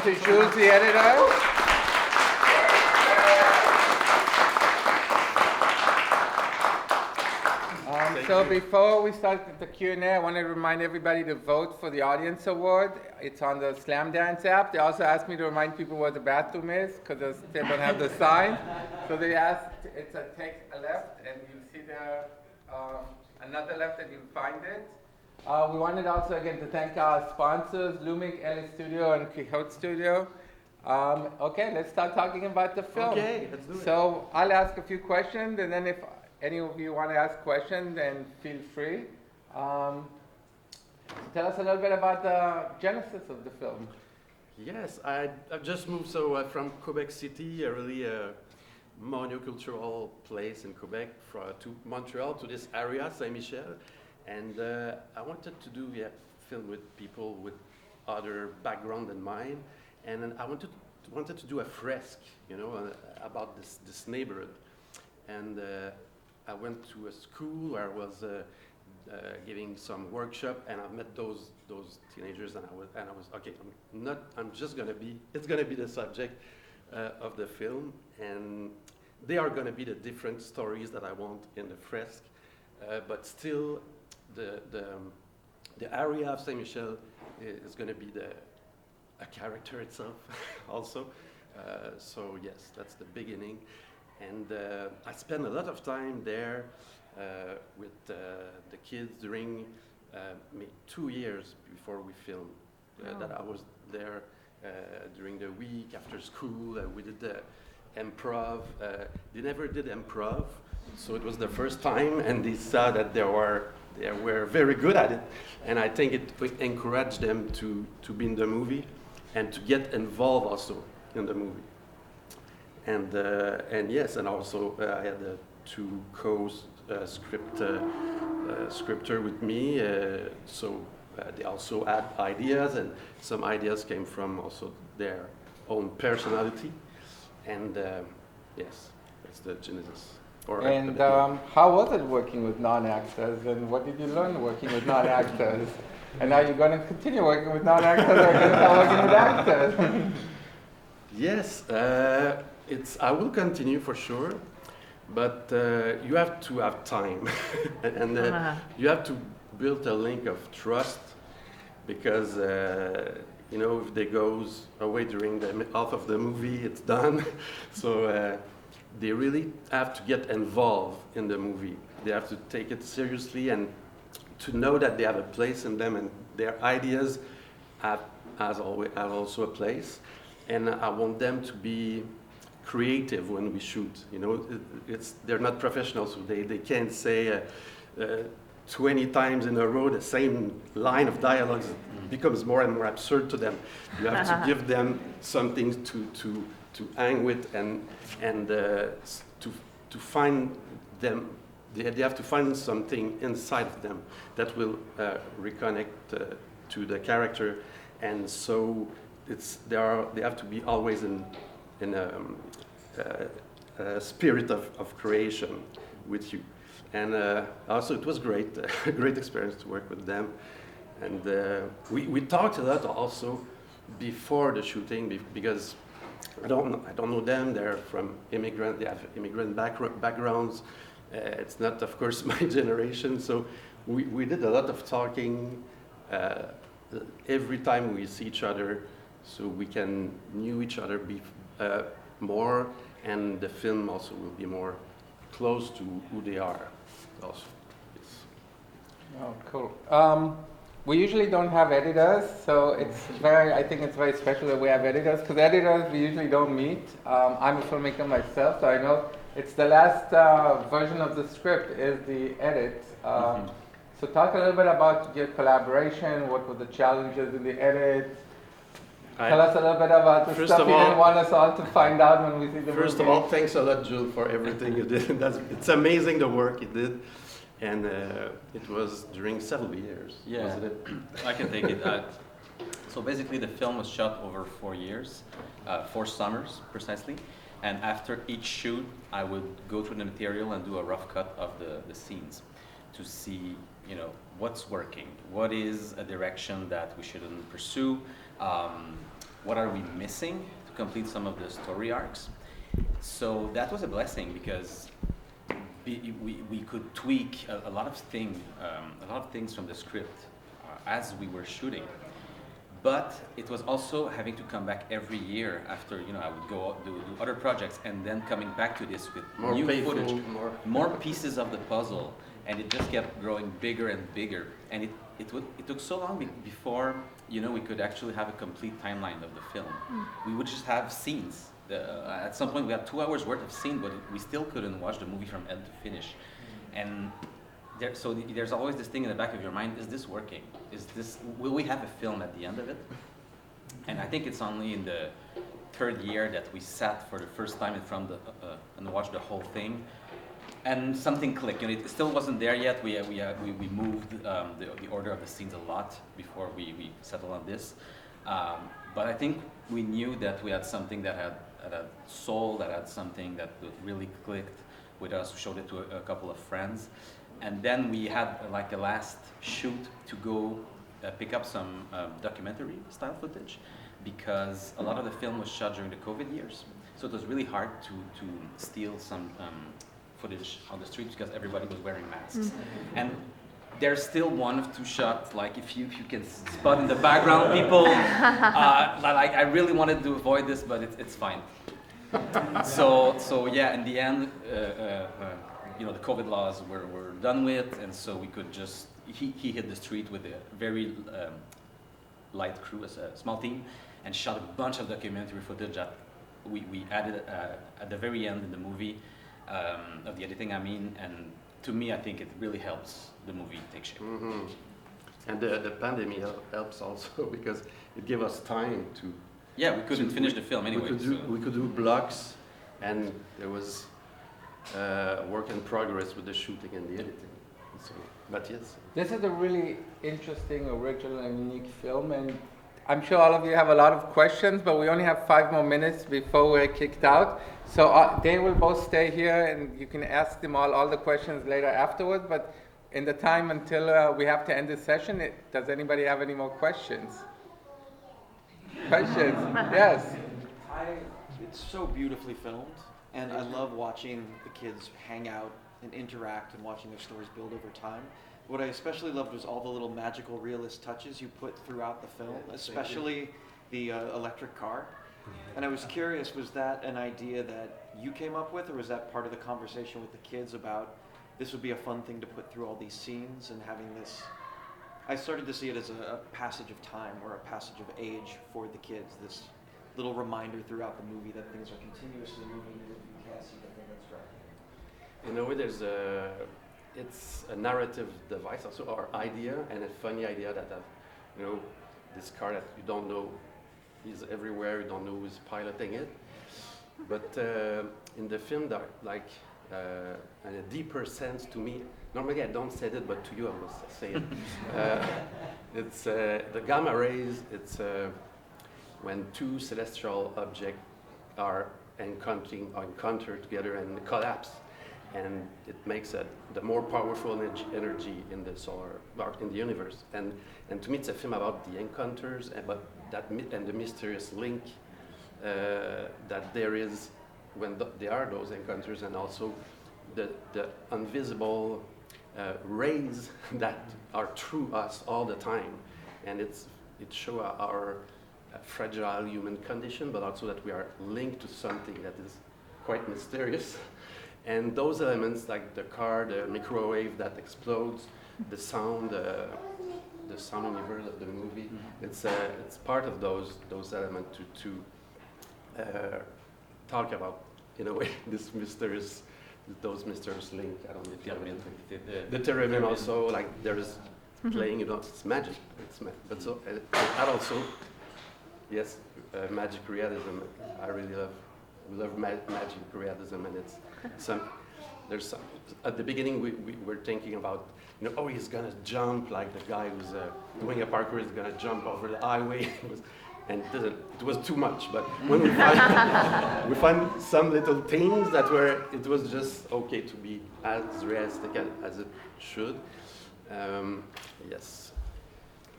is Jules, the editor. So before we start the Q&A, I want to remind everybody to vote for the Audience Award. It's on the Slamdance app. They also asked me to remind people where the bathroom is because they don't have the sign. So they asked, take a left, and you'll see there another left, and you'll find it. We wanted also again to thank our sponsors, Lumic, LA Studio, and Quixote Studio. Okay, let's start talking about the film. Okay, let's do it. So I'll ask a few questions, and then if any of you want to ask questions, then feel free. So tell us a little bit about the genesis of the film. Yes, I've just moved from Quebec City, a really monocultural place in Quebec, to Montreal, to this area, Saint-Michel. And I wanted to do a film with people with other background than mine. And then I wanted to do a fresque, about this neighborhood. And I went to a school where I was giving some workshop, and I met those teenagers, and I was okay. It's gonna be the subject of the film, and they are gonna be the different stories that I want in the fresque, but still the area of Saint Michel is gonna be a character itself also. So yes, that's the beginning. And I spent a lot of time there with the kids during 2 years before we filmed. That I was there during the week after school. We did the improv. They never did improv, so it was the first time, and they saw that they were very good at it. And I think it encouraged them to be in the movie and to get involved also in the movie. And yes, and also I had two scripter with me, so they also had ideas, and some ideas came from also their own personality, and yes, that's the genesis. And how was it working with non-actors, and what did you learn working with non-actors? And are you going to continue working with non-actors, or are you going to start working with actors? Yes. I will continue for sure, but you have to have time, and you have to build a link of trust, because if they goes away during the half of the movie, it's done. So they really have to get involved in the movie. They have to take it seriously and to know that they have a place in them, and their ideas have also a place. And I want them to be creative when we shoot. They're not professionals, so they can't say 20 times in a row the same line of dialogue. It becomes more and more absurd to them. You have to give them something to hang with, and to find them. They have to find something inside of them that will reconnect to the character, and so they have to be always in a spirit of creation with you. And also it was great, a great experience to work with them. And we talked a lot also before the shooting, because I don't know them. They're from immigrant. They have immigrant backgrounds. It's not, of course, my generation. So we did a lot of talking every time we see each other, so we can know each other more, and the film also will be more close to who they are also. Yes. Oh, cool. We usually don't have editors, so I think it's very special that we have editors, because editors we usually don't meet. I'm a filmmaker myself, so I know it's the last version of the script is the edit. So talk a little bit about your collaboration. What were the challenges in the edit? Tell us a little bit about the stuff you didn't want us all to find out when we see the movie. First of all, thanks a lot, Jules, for everything you did. It's amazing the work you did. And it was during several years, wasn't it? I can take it. So basically the film was shot over 4 years, 4 summers precisely. And after each shoot, I would go through the material and do a rough cut of the scenes to see, what's working, what is a direction that we shouldn't pursue, what are we missing to complete some of the story arcs. So that was a blessing because we could tweak a lot of things from the script as we were shooting. But it was also having to come back every year after, I would go do other projects and then coming back to this with More new painful, footage, more- more pieces of the puzzle, and it just kept growing bigger and bigger. And it took so long before, we could actually have a complete timeline of the film. We would just have scenes. At some point we had 2 hours worth of scene, but we still couldn't watch the movie from end to finish. And there's always this thing in the back of your mind, is this working? Will we have a film at the end of it? And I think it's only in the 3rd year that we sat for the first time in front of and watched the whole thing. And something clicked. It still wasn't there yet. We moved the order of the scenes a lot before we settled on this. But I think we knew that we had something that had a soul, that had something that really clicked with us. We showed it to a couple of friends. And then we had like a last shoot to go pick up some documentary style footage, because a lot of the film was shot during the COVID years. So it was really hard to steal some footage on the streets because everybody was wearing masks. And there's still 1 of 2 shots, like if you can spot in the background people, like I really wanted to avoid this, but it's fine. So yeah, in the end, the COVID laws were done with, and so we could just, he hit the street with a very light crew as a small team, and shot a bunch of documentary footage that we added at the very end in the movie, of the editing, and to me, I think it really helps the movie take shape. Mm-hmm. And the pandemic helps also because it gave us time to... Yeah, we couldn't finish the film anyway. We could do blocks, and there was work in progress with the shooting and the editing. So, but yes. This is a really interesting, original, and unique film, and I'm sure all of you have a lot of questions, but we only have 5 more minutes before we're kicked out. So they will both stay here, and you can ask them all the questions later afterwards. But in the time until we have to end this session, does anybody have any more questions? Questions? Yes. It's so beautifully filmed, and I love watching the kids hang out and interact and watching their stories build over time. What I especially loved was all the little magical realist touches you put throughout the film, especially the electric car. And I was curious, was that an idea that you came up with, or was that part of the conversation with the kids about this would be a fun thing to put through all these scenes and having this? I started to see it as a passage of time or a passage of age for the kids, this little reminder throughout the movie that things are continuously moving, and if you can't see the thing that's right. In a way, it's a narrative device, also our idea, and a funny idea that this car that you don't know is everywhere, you don't know who's piloting it. But in the film, in a deeper sense to me, normally I don't say it, but to you I will say it. It's the gamma rays, it's when 2 celestial objects are encountered together and collapse. And it makes the more powerful energy in the universe. And to me, it's a film about the encounters, and the mysterious link that there is when there are those encounters, and also the invisible rays that are through us all the time. And it shows our fragile human condition, but also that we are linked to something that is quite mysterious. And those elements, like the car, the microwave that explodes, the sound universe of the movie, it's part of those elements to talk about, in a way, those mysterious links. I don't know if you have anything. The theremin also, like there's playing, it's magic. But so that also, yes, magic realism. I really love. We love magic realism, and there's some. At the beginning, we were thinking about, he's gonna jump like the guy who's doing a parkour is gonna jump over the highway, and it was too much. But when we find some little things it was just okay to be as realistic as it should. Yes.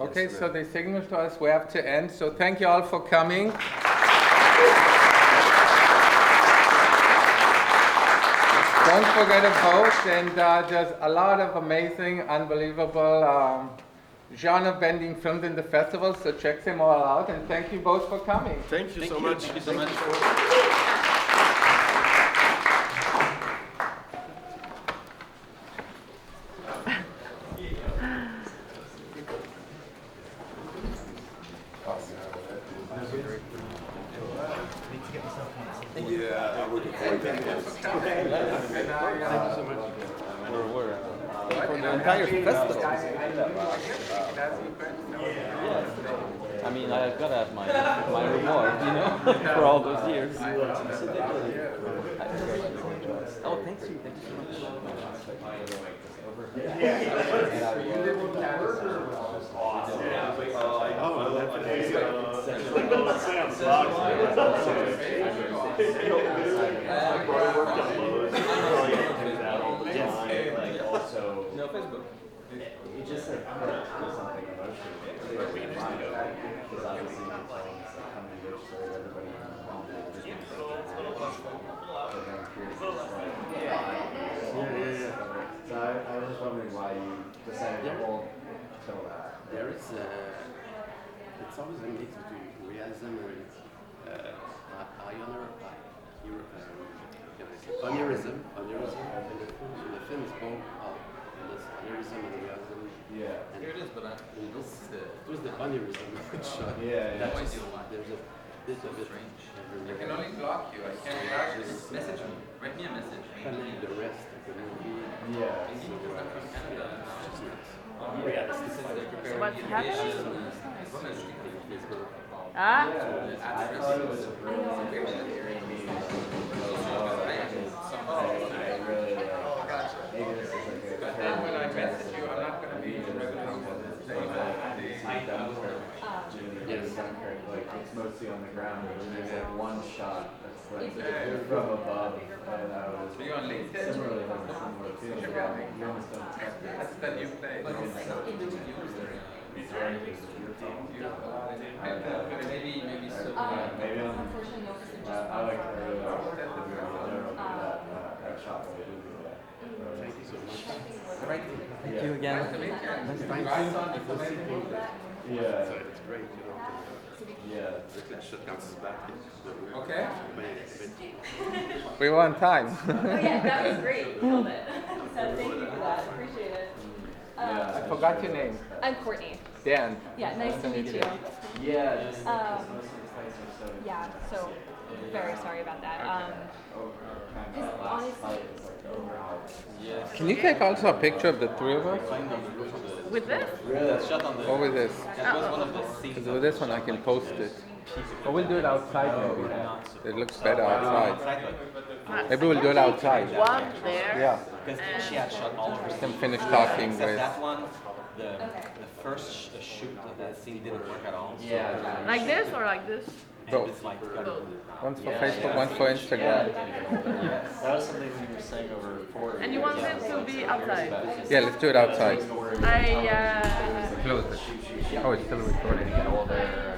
Okay, Yes, so they signal to us we have to end. So thank you all for coming. Don't forget to vote, and there's a lot of amazing, unbelievable genre-bending films in the festival, so check them all out, and thank you both for coming. Thank you Thank so you. much. Thank you so much. Yeah, I'm looking forward to that. For the entire festival. I mean, I've got to have my reward, you know, for all those years. Oh, thank you. Thank you so much. No, Facebook. It just like something emotional. Because obviously you're telling us a kind of rich story, everybody So I was just wondering why you decided to hold till that. There is, it's always a mix between realism and aneurysm. And the film is both this aneurysm and realism. Yeah. And Here it is, but it was the aneurysm which shot. Yeah. There's a bit of it. I can only block you, I can't block you. Message me. Write me a message. And then the rest of the movie. Yeah. So what's happening? Ah? I thought it was a really eerie movie. I really like. Maybe this is like a. When I message you, I'm not going to be in the regular Dunkirk, like it's mostly on the ground, but there's like one shot that's like from above, and I was Are you on LinkedIn? similarly has a similar feeling. You almost don't expect it. That's the new place. Maybe so. Maybe I like the movie that shot that we did do that. Thank you so much. All right. Thank you again. Nice to meet you. Nice Garçon, it's amazing. Yeah. So it's great, Yeah. Okay? We were on time. Oh yeah, that was great. You killed it. So thank you for that. Appreciate it. Yeah. I forgot your name. I'm Courtney. Dan. Yeah, nice to meet you. Yeah, just Um, most of these places are so. Yeah, so very sorry about that. Because honestly, Yes. Can you take also a picture of the three of us? Find on the roof of the. with this? That's shot on the. Or with this? That was one of the scenes. Because with this one I can post it. Or we'll do it outside maybe. It looks better outside. Maybe we'll do it outside. One there. Yeah. Because she had shot all of her Can scenes. finish talking Except with. that one, the first shoot of that scene didn't work at all. So Yeah. Like this or like this? Both. it's like One's for Facebook, one's for Instagram. That was something we were saying over 4 And you want them to be outside? Yeah, let's do it outside. I Close it. Oh, it's still recording. Older.